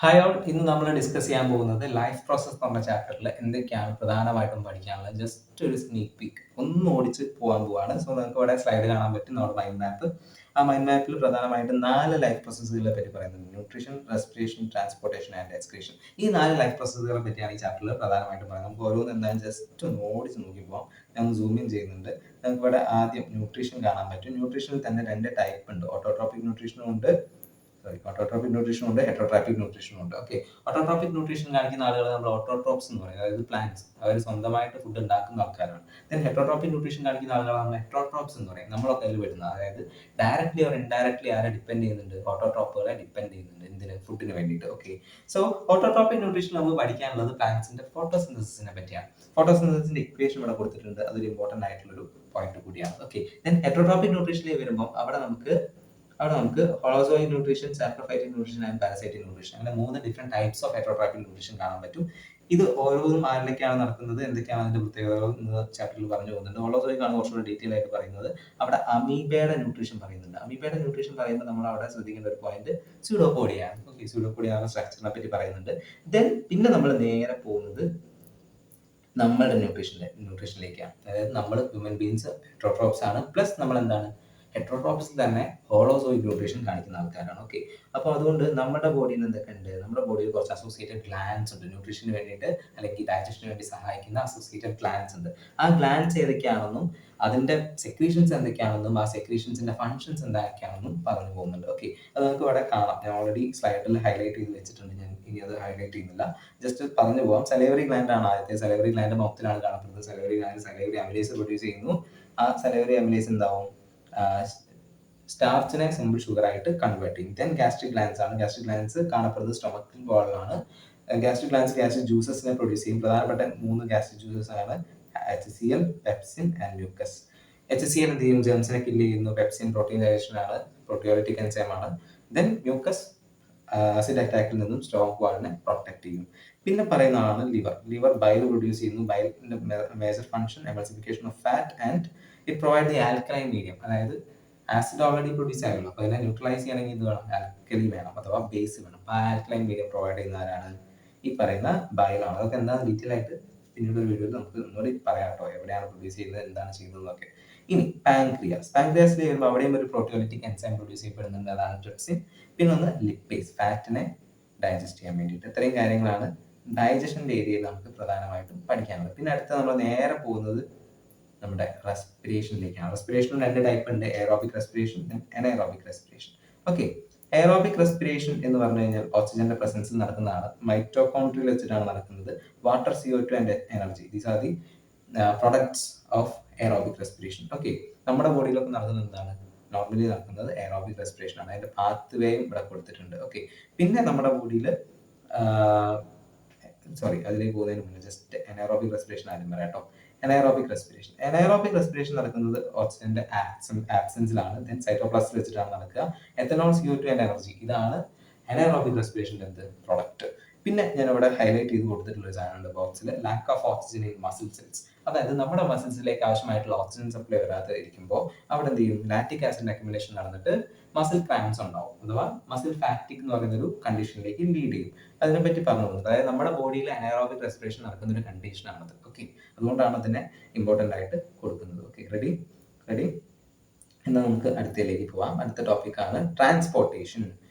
Hi all, ഇന്ന് നമ്മൾ discuss ചെയ്യാൻ പോകുന്നത് ലൈഫ് പ്രോസസ് എന്ന് പറഞ്ഞ ചാപ്റ്ററിൽ എന്തൊക്കെയാണ് പ്രധാനമായിട്ടും പഠിക്കാനുള്ളത്. ജസ്റ്റ് ഒരു സ്നീക്ക് പീക്ക് ഒന്ന് ഓടിച്ച് പോകാൻ പോവാണ്. സോ നിങ്ങൾക്ക് ഇവിടെ സ്ലൈഡ് കാണാൻ പറ്റും, നമ്മുടെ മൈൻഡ് മാപ്പ്. ആ മൈൻഡ് മാപ്പിൽ പ്രധാനമായിട്ടും 4 ലൈഫ് പ്രോസസ്സുകളെ പറ്റി പറയുന്നുണ്ട്: nutrition, respiration, transportation and excretion. ഈ 4 ലൈഫ് പ്രോസസ്സുകളെ പറ്റിയാണ് ഈ ചാപ്റ്ററിൽ പ്രധാനമായിട്ടും പറയുന്നത്. നമുക്ക് ഓരോന്ന് എന്തായാലും ജസ്റ്റ് ഒന്ന് ഓടിച്ച് നോക്കി പോകാം. ഞാൻ ഒന്ന് സൂം ഇൻ ചെയ്യുന്നുണ്ട്. നമുക്ക് ഇവിടെ ആദ്യം ന്യൂട്രീഷൻ കാണാൻ പറ്റും. ന്യൂട്രീഷനിൽ തന്നെ 2 ടൈപ്പ് ഉണ്ട്. ഓട്ടോട്രോപിക് ന്യൂട്രീഷനും ഉണ്ട്, ഓട്ടോട്രോപിക് ന്യൂട്രീഷൻ ഉണ്ട്, ഹെറ്ററോട്രോപിക് ന്യൂട്രീഷൻ ഉണ്ട്. ഓക്കെ, ഓട്ടോട്രോപിക് ന്യൂട്രീഷൻ കാണിക്കുന്ന ആളുകളെ നമ്മൾ ഓട്ടോട്രോപ്സ് എന്ന് പറയും, അതായത് പ്ലാന്റ്സ്. അവർ സ്വന്തമായിട്ട് ഫുഡ് ഉണ്ടാക്കുന്ന ആൾക്കാരാണ്. ദെൻ ഹെറ്ററോട്രോപിക് ന്യൂട്രീഷൻ കാണിക്കുന്ന ആളുകളെ നമ്മൾ ഹെറ്ററോട്രോപ്സ് എന്ന് പറയും, നമ്മളൊക്കെ അതിൽ വരുന്നത്. അതായത് ഡയറക്ട്ലി ഓർ ഇൻഡയറക്ട്ലി ആരെ ഡിപ്പെൻഡ് ചെയ്യുന്നുണ്ട്? ഓട്ടോട്രോപ്പുകളെ ഡിപ്പെൻഡ് ചെയ്യുന്നുണ്ട്. എന്തിന്? ഫുഡിന് വേണ്ടിയിട്ട്. ഓക്കെ, സോ ഓട്ടോട്രോപിക് ന്യൂട്രീഷൻ നമ്മൾ പഠിക്കാനുള്ളത് പ്ലാന്റ്സിന്റെ ഫോട്ടോസിന്തസിസിനെ പറ്റിയാണ്. ഫോട്ടോസിന്തസിന്റെ ഇക്വേഷൻ ഇവിടെ കൊടുത്തിട്ടുണ്ട്, അതൊരു ഇമ്പോർട്ടന്റ് ആയിട്ടുള്ള ഒരു പോയിന്റ് കൂടിയാണ്. ഓക്കെ, ദെൻ ഹെറ്ററോട്രോപിക് ന്യൂട്രീഷനിലേക്ക് വരുമ്പോൾ അവിടെ നമുക്ക് holozoic nutrition, saprophytic nutrition and parasitic nutrition, അങ്ങനെ 3 ഡിഫറെന്റ് ടൈപ്സ് ഓഫ് ഹെറ്ററോട്രോപിക് ന്യൂട്രീഷൻ കാണാൻ പറ്റും. ഇത് ഓരോന്നും ആരിലേക്കാണ് നടക്കുന്നത്, എന്തൊക്കെയാണ് അതിന്റെ പ്രത്യേകതകൾ എന്ന് ചാപ്റ്ററിൽ പറഞ്ഞു പോകുന്നുണ്ട്. ഹോളോസോയിക് ആണ് കുറച്ചുകൂടി ഡീറ്റെയിൽ ആയിട്ട് പറയുന്നത്. അവിടെ അമീബയുടെ ന്യൂട്രീഷൻ പറയുന്നുണ്ട്. അമീബയുടെ ന്യൂട്രീഷൻ പറയുമ്പോൾ നമ്മൾ അവിടെ ശ്രദ്ധിക്കേണ്ട ഒരു പോയിന്റ് സ്യൂഡോപോഡിയാണ്. ഓക്കെ, സ്യൂഡോപോഡിയ സ്ട്രക്ചറിനെ പറ്റി പറയുന്നുണ്ട്. ദെൻ പിന്നെ നമ്മൾ നേരെ പോകുന്നത് നമ്മളുടെ ന്യൂട്രീഷനിലേക്കാണ്. അതായത് നമ്മൾ ഹ്യൂമൻ ബീങ്സ് ഹെറ്ററോട്രോപ്സ് ആണ്, പ്ലസ് നമ്മൾ എന്താണ്, ഹെറ്ററോട്രോപ്സിൽ തന്നെ ഹോളോസോയിക് ന്യൂട്രീഷൻ കാണിക്കുന്ന ആൾക്കാരാണ്. ഓക്കെ, അപ്പോൾ അതുകൊണ്ട് നമ്മുടെ ബോഡിയിൽ എന്തൊക്കെ ഉണ്ട്? നമ്മുടെ ബോഡിയിൽ കുറച്ച് അസോസിയേറ്റഡ് ഗ്ലാൻഡ്സ് ഉണ്ട്, ന്യൂട്രീഷന് വേണ്ടിയിട്ട് അല്ലെങ്കിൽ ഡൈജഷന് വേണ്ടി സഹായിക്കുന്ന അസോസിയേറ്റഡ് ഗ്ലാൻഡ്സ് ഉണ്ട്. ആ ഗ്ലാൻഡ്സ് ഏതൊക്കെയാണെന്നും അതിന്റെ സെക്രീഷൻസ് എന്തൊക്കെയാണെന്നും ആ സെക്രീഷൻസിന്റെ ഫങ്ഷൻസ് എന്തൊക്കെയാണെന്നും പറഞ്ഞു പോകുന്നുണ്ട്. ഓക്കെ, അത് നമുക്ക് ഇവിടെ കാണാം. ഞാൻ ഓൾറെഡി സ്ലൈഡിൽ ഹൈലൈറ്റ് ചെയ്ത് വെച്ചിട്ടുണ്ട്, ഞാൻ ഇനി അത് ഹൈലൈറ്റ് ചെയ്യുന്നില്ല, ജസ്റ്റ് പറഞ്ഞു പോകാം. സലൈവറി ഗ്ലാൻഡ് ആണ് ആദ്യത്തെ. സലൈവറി ഗ്ലാൻഡ് മൗത്തിലാണ് കാണപ്പെടുന്നത്. Salivary gland salivary amylase produce ചെയ്യുന്നു. ആ സലൈവറി അമിലേസ് എന്താവും? സ്റ്റാർച്ചിനെ സിമ്പിൾ ഷുഗർ ആയിട്ട് കൺവേർട്ട് ചെയ്യും. ദെൻ ഗാസ്ട്രിക് ഗ്ലാൻഡ്സ് ആണ്. ഗാസ്ട്രിക് ഗ്ലാൻഡ്സ് കാണപ്പെടുന്നത് സ്റ്റൊമക്കിൽ വാളിലാണ്. ഗാസ്ട്രിക് ഗ്ലാൻഡ്സ് ഗാസ്ട്രിക് ജ്യൂസസിനെ പ്രൊഡ്യൂസ് ചെയ്യും. പ്രധാനപ്പെട്ട 3 ഗാസ്ട്രിക് ജ്യൂസസ് ആണ് HCl, pepsin and mucus. HCl എന്ത് ചെയ്യും? ജേംസിനെ കില്ല് ചെയ്യുന്നു. പെപ്സിൻ പ്രോട്ടീൻ ഡൈജഷൻ ആണ്, പ്രോട്ടിയോളിറ്റിക് എൻസൈം ആണ്. ദെൻ മ്യൂക്കസ് ആസിഡ് അറ്റാക്കിൽ നിന്നും സ്റ്റോമക് വാളിനെ പ്രൊട്ടക്ട് ചെയ്യും. പിന്നെ പറയുന്ന ആളാണ് ലിവർ. ലിവർ ബൈൽ പ്രൊഡ്യൂസ് ചെയ്യുന്നു. ബൈലിന്റെ major function emulsification of fat and it provide the alkaline medium. അതായത് ആസിഡ് ഓൾറെഡി പ്രൊഡ്യൂസ് ആയല്ലോ, അപ്പോൾ അതിനെ ന്യൂട്രലൈസ് ചെയ്യണമെങ്കിൽ ഇത് വേണം, ആൽക്കലി വേണം, അഥവാ ബേസ് വേണം. അപ്പോൾ ആൽക്കലൈൻ മീഡിയം പ്രൊവൈഡ് ചെയ്യുന്ന ആരാണ്? ഈ പറയുന്ന ബൈലാണ്. അതൊക്കെ എന്താ ഡീറ്റെയിൽ ആയിട്ട് പിന്നീട് ഒരു വീഡിയോയിൽ നമുക്ക് ഒന്നുകൂടി പറയാം കേട്ടോ, എവിടെയാണ് പ്രൊഡ്യൂസ് ചെയ്യുന്നത്, എന്താണ് ചെയ്യുന്നതൊക്കെ. ഇനി പാൻക്രിയാസ്. പാൻക്രിയാസിൽ വരുമ്പോൾ അവിടെയും ഒരു പ്രോട്ടിയോളിറ്റിക് എൻസൈം പ്രൊഡ്യൂസ് ചെയ്യപ്പെടുന്നുണ്ട്, അതാണ് ട്രിപ്സിൻ. പിന്നെ ഒന്ന് ലിപ്പേസ്, ഫാറ്റിനെ ഡൈജസ്റ്റ് ചെയ്യാൻ വേണ്ടിയിട്ട്. ഇത്രയും കാര്യങ്ങളാണ് ഡൈജഷന്റെ ഏരിയയിൽ നമുക്ക് പ്രധാനമായിട്ടും പഠിക്കാനുള്ളത്. പിന്നെ അടുത്ത നമ്മൾ നേരെ പോകുന്നത് നമ്മുടെ റെസ്പിറേഷനിലേക്കാണ്. റെസ്പിറേഷനും 2 ടൈപ്പ് ഉണ്ട്: aerobic respiration, anaerobic respiration. Okay, aerobic respiration എന്ന് പറഞ്ഞു കഴിഞ്ഞാൽ ഓക്സിജന്റെ പ്രസൻസിൽ നടക്കുന്നതാണ്. മൈറ്റോകോൺട്രിയയിൽ വെച്ചിട്ടാണ് നടക്കുന്നത്. Water, CO2 and energy, these are the products of aerobic respiration. Okay, നമ്മുടെ ബോഡിയിലൊക്കെ നടക്കുന്നത് എന്താണ്? നോർമലി നടക്കുന്നത് എയറോബിക് റെസ്പിറേഷൻ ആണ്. അതിന്റെ പാത്ത് വേയും ഇവിടെ കൊടുത്തിട്ടുണ്ട്. ഓക്കെ, പിന്നെ നമ്മുടെ ബോഡിയിൽ അതിലേക്ക് പോകുന്നതിന് മുന്നേ ജസ്റ്റ് എനൈറോബിക് റെസ്പിറേഷൻ ആദ്യം പറയാം കേട്ടോ. എനൈറോബിക് റെസ്പിറേഷൻ നടക്കുന്നത് ഓക്സിജന്റെ ആബ്സെൻസിലാണ്. ദെൻ സൈറ്റോപ്ലാസ്റ്റിൽ വെച്ചിട്ടാണ് നടക്കുക. എത്തനോൾ, CO2 ആൻഡ് എനർജി, ഇതാണ് അനൈറോബിക് റെസ്പിറേഷന്റെ പ്രൊഡക്റ്റ്. പിന്നെ ഞാൻ ഇവിടെ ഹൈലൈറ്റ് ചെയ്ത് കൊടുത്തിട്ടുള്ള ഒരു സാധനമുണ്ട് ബോക്സിൽ: lack of oxygen in muscle cells. അതായത് നമ്മുടെ മസിൽസിലേക്ക് ആവശ്യമായിട്ടുള്ള ഓക്സിജൻ സപ്ലൈ വരാതെ ഇരിക്കുമ്പോൾ അവിടെ എന്ത് ചെയ്യും? ലാക്റ്റിക് ആസിഡ് അക്യുമുലേഷൻ നടന്നിട്ട് മസിൽ ക്രാംസ് ഉണ്ടാവും, അഥവാ മസിൽ ഫാറ്റിക് എന്ന് പറയുന്ന ഒരു കണ്ടീഷനിലേക്ക് ലീഡ് ചെയ്യും. അതിനെപ്പറ്റി പറഞ്ഞു പോകുന്നത്, അതായത് നമ്മുടെ ബോഡിയിൽ അനൈറോബിക് റെസ്പിറേഷൻ നടക്കുന്ന ഒരു കണ്ടീഷനാണത്. ഓക്കെ, അതുകൊണ്ടാണ് അതിനെ ഇമ്പോർട്ടൻ്റ് ആയിട്ട് കൊടുക്കുന്നത്. Okay, ready. എന്നാൽ നമുക്ക് അടുത്തതിലേക്ക് പോവാം. അടുത്ത ടോപ്പിക്കാണ് ട്രാൻസ്പോർട്ടേഷൻ.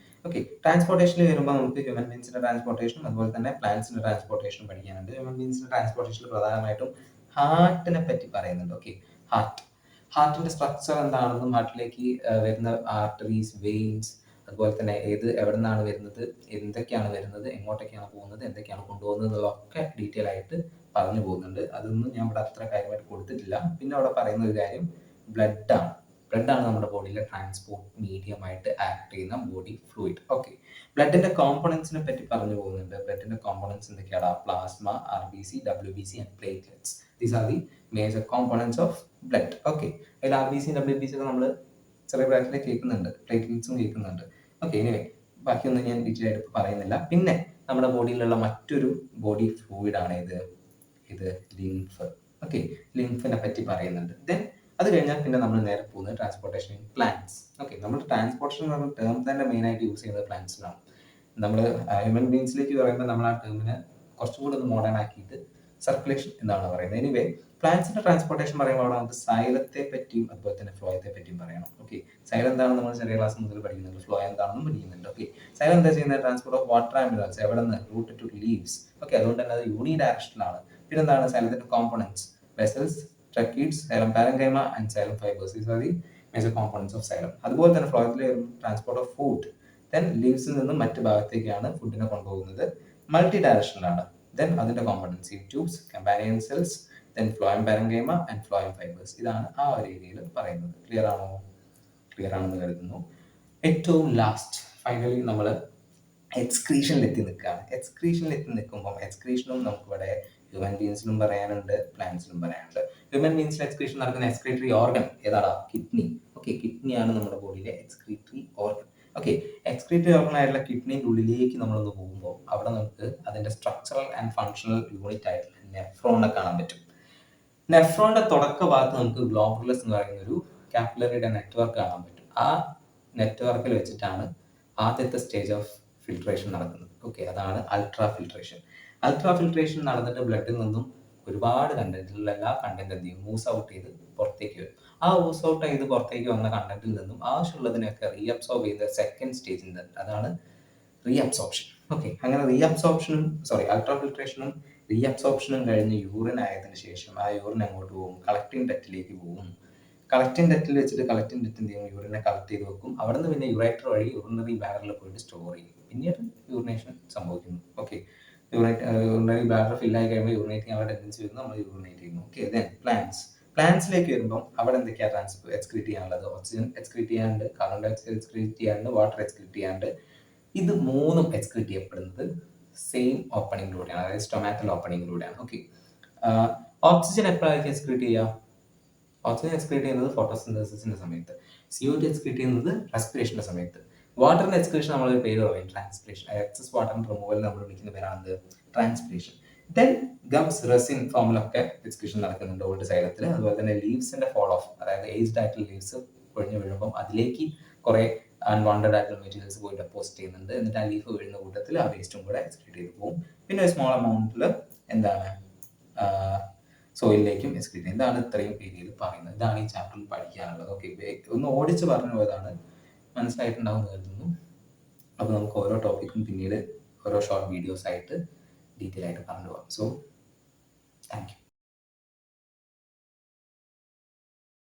ഓക്കെ, ട്രാൻസ്പോർട്ടേഷനിൽ വരുമ്പോൾ നമുക്ക് ഹ്യൂമൻ ബീങ്സിന്റെ ട്രാൻസ്പോർട്ടേഷനും അതുപോലെ തന്നെ പ്ലാന്റ്സിന്റെ ട്രാൻസ്പോർട്ടേഷനും പഠിക്കാനുണ്ട്. ഹ്യൂമൻ ബീങ്സിന്റെ ട്രാൻസ്പോർട്ടേഷനിൽ പ്രധാനമായിട്ടും ഹാർട്ടിനെ പറ്റി പറയുന്നുണ്ട്. ഓക്കെ, ഹാർട്ടിന്റെ സ്ട്രക്ചർ എന്താണെന്നും ഹാർട്ടിലേക്ക് വരുന്ന ആർട്ടറീസ്, വെയിൻസ്, അതുപോലെ തന്നെ എവിടെ നിന്നാണ് വരുന്നത്, എന്തൊക്കെയാണ് വരുന്നത്, എങ്ങോട്ടൊക്കെയാണ് പോകുന്നത്, എന്തൊക്കെയാണ് കൊണ്ടുപോകുന്നത് എന്നുള്ളതൊക്കെ ഡീറ്റെയിൽ ആയിട്ട് പറഞ്ഞു പോകുന്നുണ്ട്. അതൊന്നും ഞാൻ ഇവിടെ അത്ര കാര്യമായിട്ട് കൊടുത്തിട്ടില്ല. പിന്നെ അവിടെ പറയുന്ന ഒരു കാര്യം ബ്ലഡാണ്. ബ്ലഡാണ് നമ്മുടെ ബോഡിയിലെ ട്രാൻസ്പോർട്ട് മീഡിയം ആയിട്ട് ആക്ട് ചെയ്യുന്ന ബോഡി ഫ്ലൂയിഡ്. ഓക്കെ, ബ്ലഡിന്റെ കോമ്പണൻസിനെ പറ്റി പറഞ്ഞു പോകുന്നുണ്ട്. ബ്ലഡിന്റെ കോമ്പണൻസ് എന്തൊക്കെയാണ്? Plasma, RBC, WBC and platelets. These are the major components of blood. Okay, അതിൽ RBC, WBC ഒക്കെ നമ്മൾ ചെറിയ പ്രായത്തിൽ കേൾക്കുന്നുണ്ട്, പ്ലേറ്റ്ലെറ്റ്സും കേൾക്കുന്നുണ്ട്. ഓക്കെ, എനിവേ ബാക്കിയൊന്നും ഞാൻ ഡീറ്റെയിൽ ആയിട്ട് പറയുന്നില്ല. പിന്നെ നമ്മുടെ ബോഡിയിലുള്ള മറ്റൊരു ബോഡി ഫ്ലൂയിഡ് ആണ് ഇത് ലിംഫ്. ഓക്കെ, ലിംഫിനെ പറ്റി പറയുന്നുണ്ട്. ദെൻ അത് കഴിഞ്ഞാൽ പിന്നെ നമ്മൾ നേരെ പോകുന്നത് ട്രാൻസ്പോർട്ടേഷൻ ഇൻ പ്ലാന്റ്സ്. ഓക്കെ, നമ്മൾ ട്രാൻസ്പോർട്ടേഷൻ എന്ന് പറഞ്ഞ ടേം തന്നെ മെയിൻ ആയിട്ട് യൂസ് ചെയ്യുന്നത് പ്ലാന്റ്സിലാണ്. നമ്മൾ ഹ്യൂമൻ ബീങ്സിലേക്ക് പറയുമ്പോൾ നമ്മൾ ആ ടേമിനെ കുറച്ചും കൂടി ഒന്ന് മോഡേൺ ആക്കിയിട്ട് സർക്കുലേഷൻ എന്നാണ് പറയുന്നത്. എനിവേ പ്ലാന്റ്സിന്റെ ട്രാൻസ്പോർട്ടേഷൻ പറയുമ്പോൾ അവിടെ നമുക്ക് സൈലത്തെ പറ്റിയും അതുപോലെ തന്നെ ഫ്ലോയത്തെ പറ്റിയും പറയണം. ഓക്കെ, സൈലം എന്താണെന്ന് നമ്മൾ ചെറിയ ക്ലാസ് മുതൽ പഠിക്കുന്നുണ്ട്, ഫ്ലോ എന്താണെന്നും പഠിക്കുന്നുണ്ട്. ഓക്കെ, സൈലം എന്താ ചെയ്യുന്നത്? Transport of water and minerals എവിടെ നിന്ന്? Root two leaves. ഓക്കെ, അതുകൊണ്ട് തന്നെ അത് യൂണി ഡയറക്ഷനിലാണ്. പിന്നെ എന്താണ് സൈലത്തിന്റെ components? Vessels, tracheids, xylem parenchyma and xylem fibres. These are the major components of xylem. അതുപോലെ തന്നെ ഫ്ലോയത്തിൽ ട്രാൻസ്പോർട്ട് ഓഫ് ഫുഡ്. ദെൻ ലീവ്സിൽ നിന്നും മറ്റ് ഭാഗത്തേക്കാണ് ഫുഡിനെ കൊണ്ടുപോകുന്നത്. മൾട്ടി ഡയറക്ഷനിലാണ്. ദെൻ അതിന്റെ components tubes, companion cells, then phloem parenchyma and phloem fibres. ഇതാണ് ആ ഒരു ഏരിയയിൽ പറയുന്നത്. ക്ലിയർ ആണോ? ക്ലിയർ ആണെന്ന് കരുതുന്നു. ഏറ്റവും ലാസ്റ്റ് ഫൈനലി നമ്മൾ എക്സ്ക്രീഷനിൽ എത്തി നിൽക്കുകയാണ്. എക്സ്ക്രീഷനിൽ എത്തി നിൽക്കുമ്പോൾ എക്സ്ക്രീഷനും നമുക്കിവിടെ ഹ്യൂമൻ ബീങ്സിലും പറയാനുണ്ട്, പ്ലാന്റ്സിലും പറയാനുണ്ട്. ഹ്യൂമൻ ബീങ്സിൽ എക്സ്ക്രീഷൻ നടക്കുന്ന എക്സ്ക്രീറ്ററി ഓർഗൻ ഏതാടാ? കിഡ്നി. ഓക്കെ, കിഡ്നിയാണ് നമ്മുടെ ബോഡിയിലെ excretory organ. Okay, excretory organ ആയിട്ടുള്ള കിഡ്നിയുടെ ഉള്ളിലേക്ക് നമ്മളൊന്ന് പോകുമ്പോൾ അവിടെ നമുക്ക് അതിന്റെ സ്ട്രക്ചറൽ ആൻഡ് ഫങ്ഷണൽ യൂണിറ്റ് ആയിട്ടുള്ള നെഫ്രോണിനെ കാണാൻ പറ്റും. നെഫ്രോണിന്റെ തുടക്ക ഭാഗത്ത് നമുക്ക് ഗ്ലോബുലസ് എന്ന് പറയുന്ന ഒരു കാപ്പിലറിയുടെ നെറ്റ്വർക്ക് കാണാൻ പറ്റും. ആ നെറ്റ്വർക്കിൽ വെച്ചിട്ടാണ് ആദ്യത്തെ സ്റ്റേജ് ഓഫ് ഫിൽട്രേഷൻ നടക്കുന്നത്. ഓക്കെ, അതാണ് അൾട്രാ ഫിൽട്രേഷൻ. അൾട്രാ ഫിൽട്രേഷൻ നടന്നിട്ട് ബ്ലഡിൽ നിന്നും ഒരുപാട് കണ്ടന്റിലുള്ള എല്ലാ കണ്ടന്റ് എന്ത് ചെയ്യും? മൂസ് ഔട്ട് ചെയ്ത് പുറത്തേക്ക് വരും. ആ മൂസ് ഔട്ട് ചെയ്ത് പുറത്തേക്ക് വന്ന കണ്ടന്റിൽ നിന്നും ആവശ്യമുള്ളതിനൊക്കെ റീഅബ്സോർബ് ചെയ്ത സെക്കൻഡ് സ്റ്റേജിൽ അതാണ് റീഅബ്സോർപ്ഷൻ. ഓക്കെ, അങ്ങനെ അൾട്രാ ഫിൽട്രേഷനും റീഅബ്സോർപ്ഷനും കഴിഞ്ഞ് യൂറിൻ ആയതിനു ശേഷം ആ യൂറിൻ അങ്ങോട്ട് പോകും, കളക്ടിങ് ഡക്റ്റിലേക്ക് പോകും. കളക്ടിങ് ഡക്റ്റിൽ വെച്ചിട്ട് കളക്ടിങ് ഡക്റ്റ് എന്ത് ചെയ്യും? യൂറിനെ കളക്ട് ചെയ്ത് വെക്കും. അവിടെ നിന്ന് പിന്നെ യുറേറ്റർ വഴി യൂറിനറി ബാരലിൽ പോയിട്ട് സ്റ്റോർ ചെയ്യും. പിന്നീട് യൂറിനേഷൻ സംഭവിക്കുന്നു. ഓക്കെ, യൂറിനറി ബാരൽ ഫില്ലായി കഴിയുമ്പോൾ യൂറിനേറ്റ് ചെയ്യാനുള്ള ടെൻഡൻസി വരുന്നു, നമ്മൾ യൂറിനേറ്റ് ചെയ്യുന്നു. ഓക്കെ, ദെൻ പ്ലാന്റ്സിലേക്ക് വരുമ്പോൾ അവിടെ എന്തൊക്കെയാണ് എക്സ്ക്രീറ്റ് ചെയ്യാനുള്ളത്? ഓക്സിജൻ എക്സ്ക്രീറ്റ് ചെയ്യാനുണ്ട്, കാർബൺ ഡൈ ഓക്സൈഡ് എക്സ്ക്രീറ്റ് ചെയ്യാനുണ്ട്, വാട്ടർ എക്സ്ക്രീറ്റ് ചെയ്യാനുണ്ട്. ഇത് മൂന്നും എക്സ്ക്രീറ്റ് ചെയ്യപ്പെടുന്നത് സെയിം ഓപ്പണിങ്ങിലൂടെയാണ്, അതായത് സ്റ്റൊമാറ്റൽ ഓപ്പണിങ്ങിലൂടെയാണ്. ഓക്കെ, ഓക്സിജൻ എപ്പോഴായിരിക്കും എക്സ്ക്രീറ്റ് ചെയ്യുക? ഓക്സിജൻ എക്സ്ക്രീറ്റ് ചെയ്യുന്നത് ഫോട്ടോസിന്തസിന്റെ സമയത്ത്, CO2 എക്സ്ക്രീറ്റ് ചെയ്യുന്നത് റെസ്പിറേഷന്റെ സമയത്ത്. വാട്ടറിന്റെ എക്സ്ക്രീഷൻ നമ്മളൊരു പേര് പറയും, ട്രാൻസ്പിറേഷൻ. എക്സസ് വാട്ടർ റിമൂവൽ നമ്മൾ വിളിക്കുന്ന പേരാണ് ട്രാൻസ്പിറേഷൻ. ദെൻ ഗംസ്, റെസിൻ ഫോമിലൊക്കെ എക്സ്ക്രീഷൻ നടക്കുന്നുണ്ട് ഓൾഡ് സൈലത്തിൽ. അതുപോലെ തന്നെ ലീവ്സിന്റെ ഫോൾ ഓഫ്, അതായത് ഏജ്ഡ് ആയിട്ടുള്ള ലീവ്സ് പൊഴിഞ്ഞു വീഴുമ്പോൾ അതിലേക്ക് കുറെ അൺവാണ്ടഡ് ആയിട്ടുള്ള മെറ്റീരിയൽസ് പോയി ഡെപ്പോസിറ്റ് ചെയ്യുന്നുണ്ട്. എന്നിട്ട് ആ ലീഫ് വീഴുന്ന കൂട്ടത്തിൽ ആ വേസ്റ്റും കൂടെ എക്സ്ക്രീറ്റ് ചെയ്ത് പോകും. പിന്നെ ഒരു സ്മോൾ എമൗണ്ടിൽ എന്താണ് സോയിലിലേക്കും എക്സ്ക്രീറ്റ് ചെയ്യും. ഇതാണ് ഇത്രയും ഏരിയയിൽ പറയുന്നത്. ഇതാണ് ഈ ചാപ്റ്ററിൽ പഠിക്കാനുള്ളത്. ഓക്കെ, ഒന്ന് ഓടിച്ച് പറഞ്ഞു പോയതാണ്, മനസ്സിലായിട്ടുണ്ടാവും കരുതുന്നു. അപ്പോൾ നമുക്ക് ഓരോ ടോപ്പിക്കും പിന്നീട് ഓരോ ഷോർട്ട് വീഡിയോസ് ആയിട്ട് ഡീറ്റെയിൽ ആയിട്ട് പറഞ്ഞു പോകാം. So thank you.